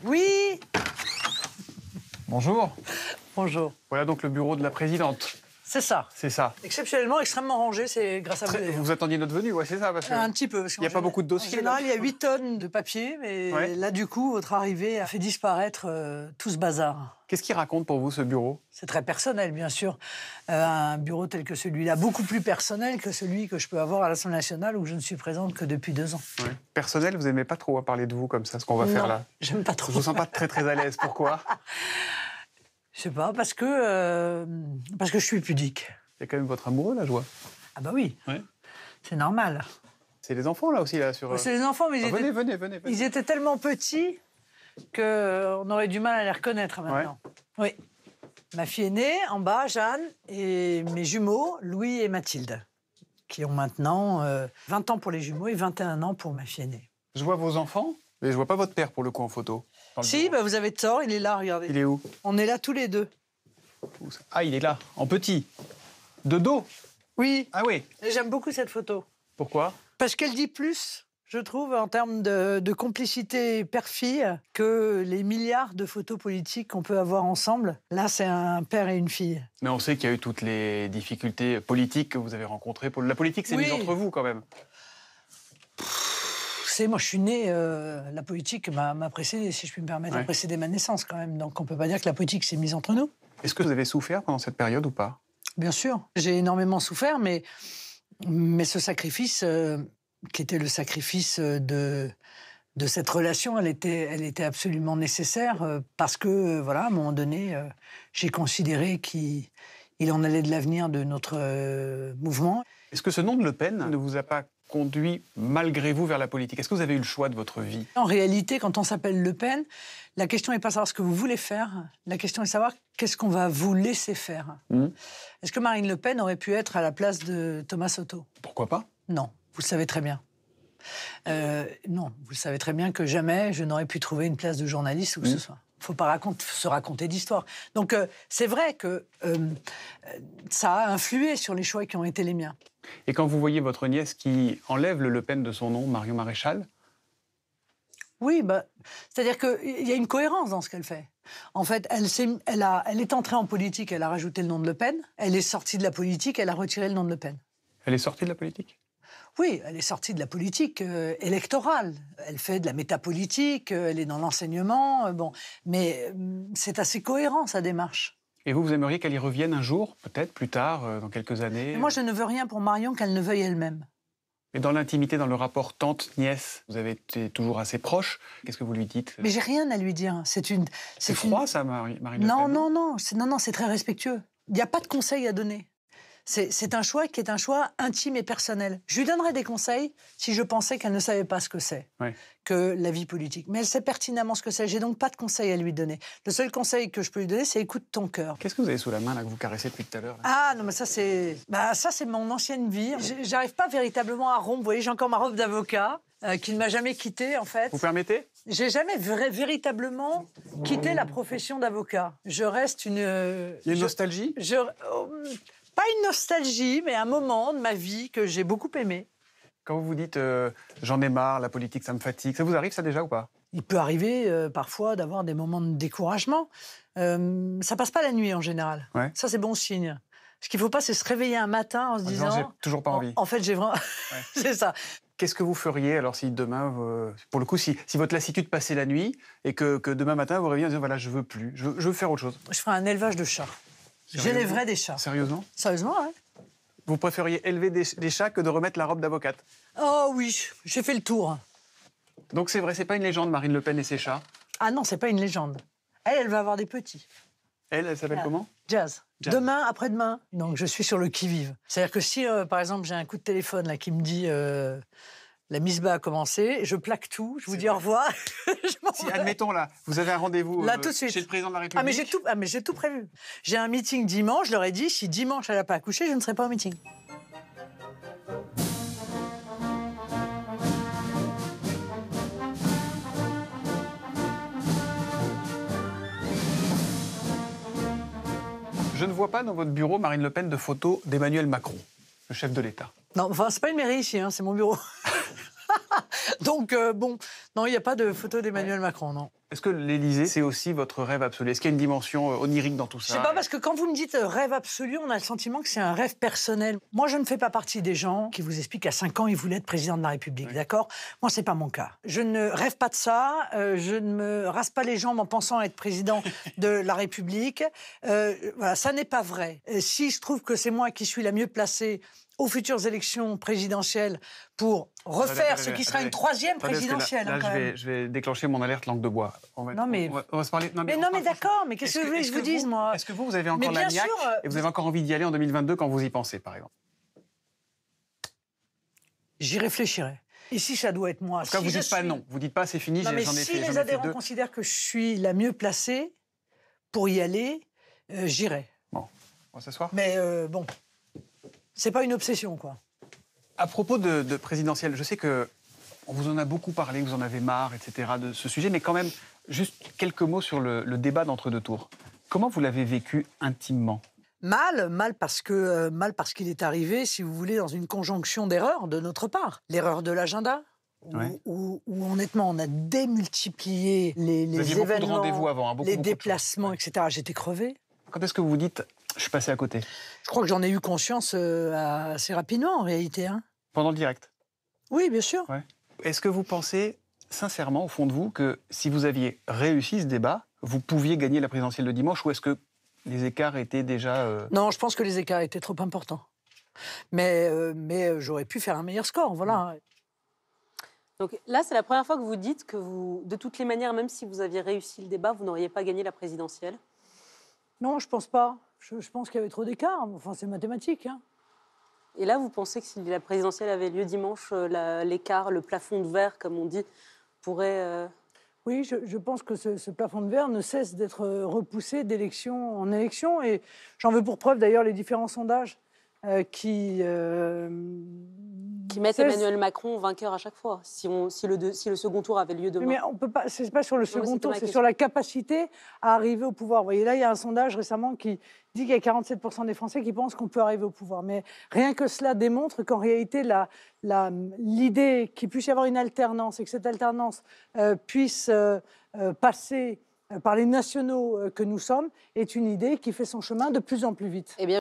Oui. Bonjour. Bonjour. Voilà donc le bureau de la présidente. C'est ça. C'est ça. Exceptionnellement, extrêmement rangé, c'est grâce à vous. Vous attendiez notre venue, ouais, c'est ça. Parce que Un petit peu. il n'y a pas beaucoup de dossiers. En général, il y a 8 tonnes de papier, mais là, du coup, votre arrivée a fait disparaître tout ce bazar. Qu'est-ce qu'il raconte pour vous, ce bureau? C'est très personnel, bien sûr. Un bureau tel que celui-là, beaucoup plus personnel que celui que je peux avoir à l'Assemblée nationale, où je ne suis présente que depuis 2 ans. Ouais. Personnel, vous n'aimez pas trop parler de vous comme ça, ce qu'on va faire là? J'aime pas trop. Je vous sens pas très à l'aise. Pourquoi? Je sais pas, parce que je suis pudique. Il y a quand même votre amoureux, là, je vois. Ah bah oui, Ouais. c'est normal. C'est les enfants, là, aussi, là, sur... C'est les enfants, mais venez. ils étaient tellement petits qu'on aurait du mal à les reconnaître maintenant. Oui. Ma fille aînée, en bas, Jeanne, et mes jumeaux, Louis et Mathilde, qui ont maintenant 20 ans pour les jumeaux et 21 ans pour ma fille aînée. Je vois vos enfants, mais je vois pas votre père, pour le coup, en photo. Si, bah vous avez tort, il est là, regardez. Il est où? On est là tous les deux. Ah, il est là, en petit. De dos? Oui. Ah oui. J'aime beaucoup cette photo. Pourquoi? Parce qu'elle dit plus, je trouve, en termes de complicité père-fille, que les milliards de photos politiques qu'on peut avoir ensemble. Là, c'est un père et une fille. Mais on sait qu'il y a eu toutes les difficultés politiques que vous avez rencontrées. La politique s'est mise entre vous, quand même. Moi, je suis née, la politique m'a précédé, si je puis me permettre, a précédé ma naissance, quand même. Donc, on ne peut pas dire que la politique s'est mise entre nous. Est-ce que vous avez souffert pendant cette période ou pas? Bien sûr. J'ai énormément souffert, mais ce sacrifice, qui était le sacrifice de cette relation, elle était absolument nécessaire parce que, voilà, à un moment donné, j'ai considéré qu'il en allait de l'avenir de notre mouvement. Est-ce que ce nom de Le Pen ne vous a pas conduit, malgré vous, vers la politique? Est-ce que vous avez eu le choix de votre vie? En réalité, quand on s'appelle Le Pen, la question n'est pas de savoir ce que vous voulez faire, la question est de savoir qu'est-ce qu'on va vous laisser faire. Est-ce que Marine Le Pen aurait pu être à la place de Thomas Soto? Pourquoi pas? Non, vous le savez très bien. Non, vous le savez très bien que jamais je n'aurais pu trouver une place de journaliste où que ce soit. Il ne faut pas se raconter d'histoire. Donc, c'est vrai que ça a influé sur les choix qui ont été les miens. Et quand vous voyez votre nièce qui enlève le Pen de son nom, Marion Maréchal? Oui, c'est-à-dire qu'il y a une cohérence dans ce qu'elle fait. En fait, elle est entrée en politique, elle a rajouté le nom de Le Pen. Elle est sortie de la politique, elle a retiré le nom de Le Pen. Elle est sortie de la politique? Oui, elle est sortie de la politique électorale. Elle fait de la métapolitique, elle est dans l'enseignement. Mais c'est assez cohérent, sa démarche. Et vous aimeriez qu'elle y revienne un jour, peut-être plus tard, dans quelques années? Mais moi, je ne veux rien pour Marion qu'elle ne veuille elle-même. Et dans l'intimité, dans le rapport tante-nièce, vous avez été toujours assez proche. Qu'est-ce que vous lui dites? Mais j'ai rien à lui dire. C'est froid, ça, Marine Le Pen? Non, c'est très respectueux. Il n'y a pas de conseils à donner. C'est un choix qui est un choix intime et personnel. Je lui donnerais des conseils si je pensais qu'elle ne savait pas ce que c'est que la vie politique. Mais elle sait pertinemment ce que c'est. J'ai donc pas de conseils à lui donner. Le seul conseil que je peux lui donner, c'est écoute ton cœur. Qu'est-ce que vous avez sous la main là, que vous caressez depuis tout à l'heure? Ah non, mais ça c'est mon ancienne vie. J'arrive pas véritablement à rompre. Vous voyez, j'ai encore ma robe d'avocat qui ne m'a jamais quittée en fait. Vous permettez? J'ai jamais véritablement quitté la profession d'avocat. Je reste une... Il y a une nostalgie? Pas une nostalgie, mais un moment de ma vie que j'ai beaucoup aimé. Quand vous vous dites j'en ai marre, la politique, ça me fatigue, ça vous arrive ça déjà ou pas? Il peut arriver parfois d'avoir des moments de découragement. Ça passe pas la nuit en général. Ça, c'est bon signe. Ce qu'il faut pas, c'est se réveiller un matin en se disant... J'ai toujours pas envie. En fait, j'ai vraiment... C'est ça. Qu'est-ce que vous feriez alors si demain, pour le coup, si votre lassitude passait la nuit et que demain matin, vous réveillez en disant voilà, je veux plus, je veux faire autre chose? Je ferais un élevage de chats. J'élèverais des chats. Sérieusement? Sérieusement, oui. Vous préfériez élever des chats que de remettre la robe d'avocate? Oh oui, j'ai fait le tour. Donc c'est vrai, c'est pas une légende, Marine Le Pen et ses chats? Ah non, c'est pas une légende. Elle va avoir des petits. Elle s'appelle comment? Jazz. Demain, après-demain. Donc je suis sur le qui-vive. C'est-à-dire que si, par exemple, j'ai un coup de téléphone là, qui me dit la mise-bas a commencé, je plaque tout, je vous dis au revoir. Si, admettons, là, vous avez un rendez-vous là, tout de suite. Chez le président de la République. Mais j'ai tout prévu. J'ai un meeting dimanche, je leur ai dit, si dimanche elle n'a pas accouché, je ne serai pas au meeting. Je ne vois pas dans votre bureau, Marine Le Pen, de photos d'Emmanuel Macron, le chef de l'État. Non, enfin, c'est pas une mairie ici, hein, c'est mon bureau. Donc, bon, non, il n'y a pas de photo d'Emmanuel Macron, non. Est-ce que l'Élysée, c'est aussi votre rêve absolu? Est-ce qu'il y a une dimension onirique dans tout ça? Je sais pas, parce que quand vous me dites rêve absolu, on a le sentiment que c'est un rêve personnel. Moi, je ne fais pas partie des gens qui vous expliquent qu'à 5 ans, ils voulaient être président de la République, d'accord? Moi, c'est pas mon cas. Je ne rêve pas de ça, je ne me rase pas les jambes en pensant être président de la République. Voilà, ça n'est pas vrai. Si je trouve que c'est moi qui suis la mieux placée aux futures élections présidentielles pour refaire ce qui sera une troisième présidentielle. Là, je vais déclencher mon alerte langue de bois. On va se parler. Mais d'accord, mais qu'est-ce que vous voulez que je vous dise, moi? Est-ce que vous avez encore la niaque et vous avez encore envie d'y aller en 2022 quand vous y pensez, par exemple? J'y réfléchirai. Et si ça doit être moi? En tout cas, vous dites pas non. Vous dites pas c'est fini, j'en ai fait. Si les adhérents considèrent que je suis la mieux placée pour y aller, j'irai. Bon, on va s'asseoir. Mais bon, c'est pas une obsession, quoi. À propos de présidentielle, je sais que on vous en a beaucoup parlé, vous en avez marre, etc. de ce sujet, mais quand même, juste quelques mots sur le débat d'entre-deux tours. Comment vous l'avez vécu intimement? Mal parce qu'il est arrivé, si vous voulez, dans une conjonction d'erreurs de notre part. L'erreur de l'agenda, où honnêtement, on a démultiplié les événements, de rendez-vous avant, les déplacements, etc. J'étais crevé. Quand est-ce que vous vous dites « je suis passé à côté » ? Je crois que j'en ai eu conscience assez rapidement, en réalité. Hein. Pendant le direct? Oui, bien sûr. Ouais. Est-ce que vous pensez sincèrement, au fond de vous, que si vous aviez réussi ce débat, vous pouviez gagner la présidentielle de dimanche, ou est-ce que les écarts étaient déjà... Non, je pense que les écarts étaient trop importants. Mais j'aurais pu faire un meilleur score, voilà. Donc là, c'est la première fois que vous dites que de toutes les manières, même si vous aviez réussi le débat, vous n'auriez pas gagné la présidentielle? Non, je pense pas. Je pense qu'il y avait trop d'écart. Enfin, c'est mathématique. Hein. Et là, vous pensez que si la présidentielle avait lieu dimanche, l'écart, le plafond de verre, comme on dit, pourrait... Oui, je pense que ce plafond de verre ne cesse d'être repoussé d'élection en élection. Et j'en veux pour preuve, d'ailleurs, les différents sondages qui mettent Emmanuel Macron vainqueur à chaque fois, si le second tour avait lieu demain. Mais on peut pas, c'est pas sur le second tour, c'est sur la capacité à arriver au pouvoir. Vous voyez, là, il y a un sondage récemment qui dit qu'il y a 47% des Français qui pensent qu'on peut arriver au pouvoir. Mais rien que cela démontre qu'en réalité, l'idée qu'il puisse y avoir une alternance et que cette alternance puisse passer par les nationaux que nous sommes est une idée qui fait son chemin de plus en plus vite. Eh bien,